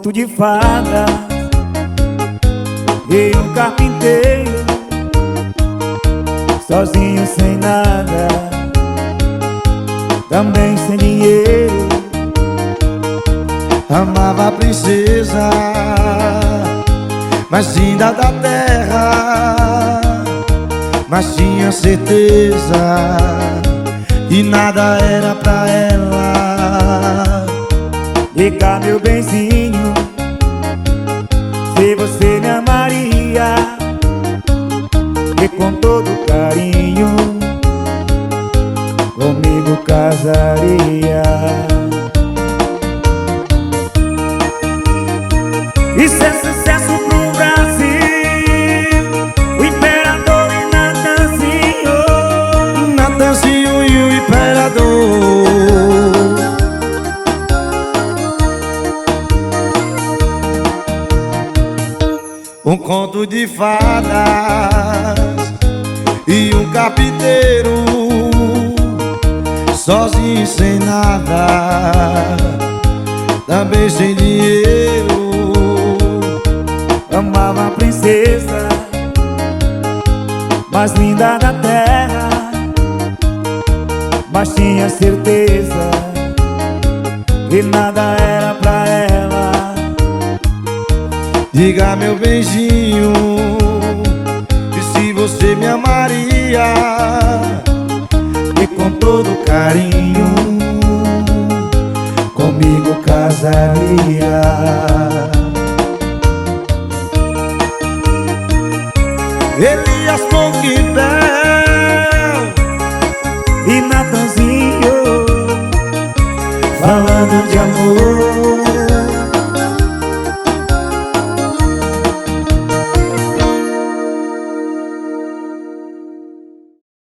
conto de fadas e um carpinteiro, sozinho sem nada, também sem dinheiro. Amava a princesa mais linda da terra, mas tinha certeza que nada era pra ela. Diga, meu benzinho, se você me amaria, e com todo carinho comigo casaria. Isso é sucesso pro Brasil, o Imperador e Natanzinho. Natanzinho e o Imperador. Um conto de fadas e um carpinteiro, sozinho sem nada, também sem dinheiro. Amava a princesa mais linda da terra, mas tinha certeza que nada era pra ela. Diga, meu benzinho, e se você me amaria, e com todo carinho comigo casaria. Elias Pouquinho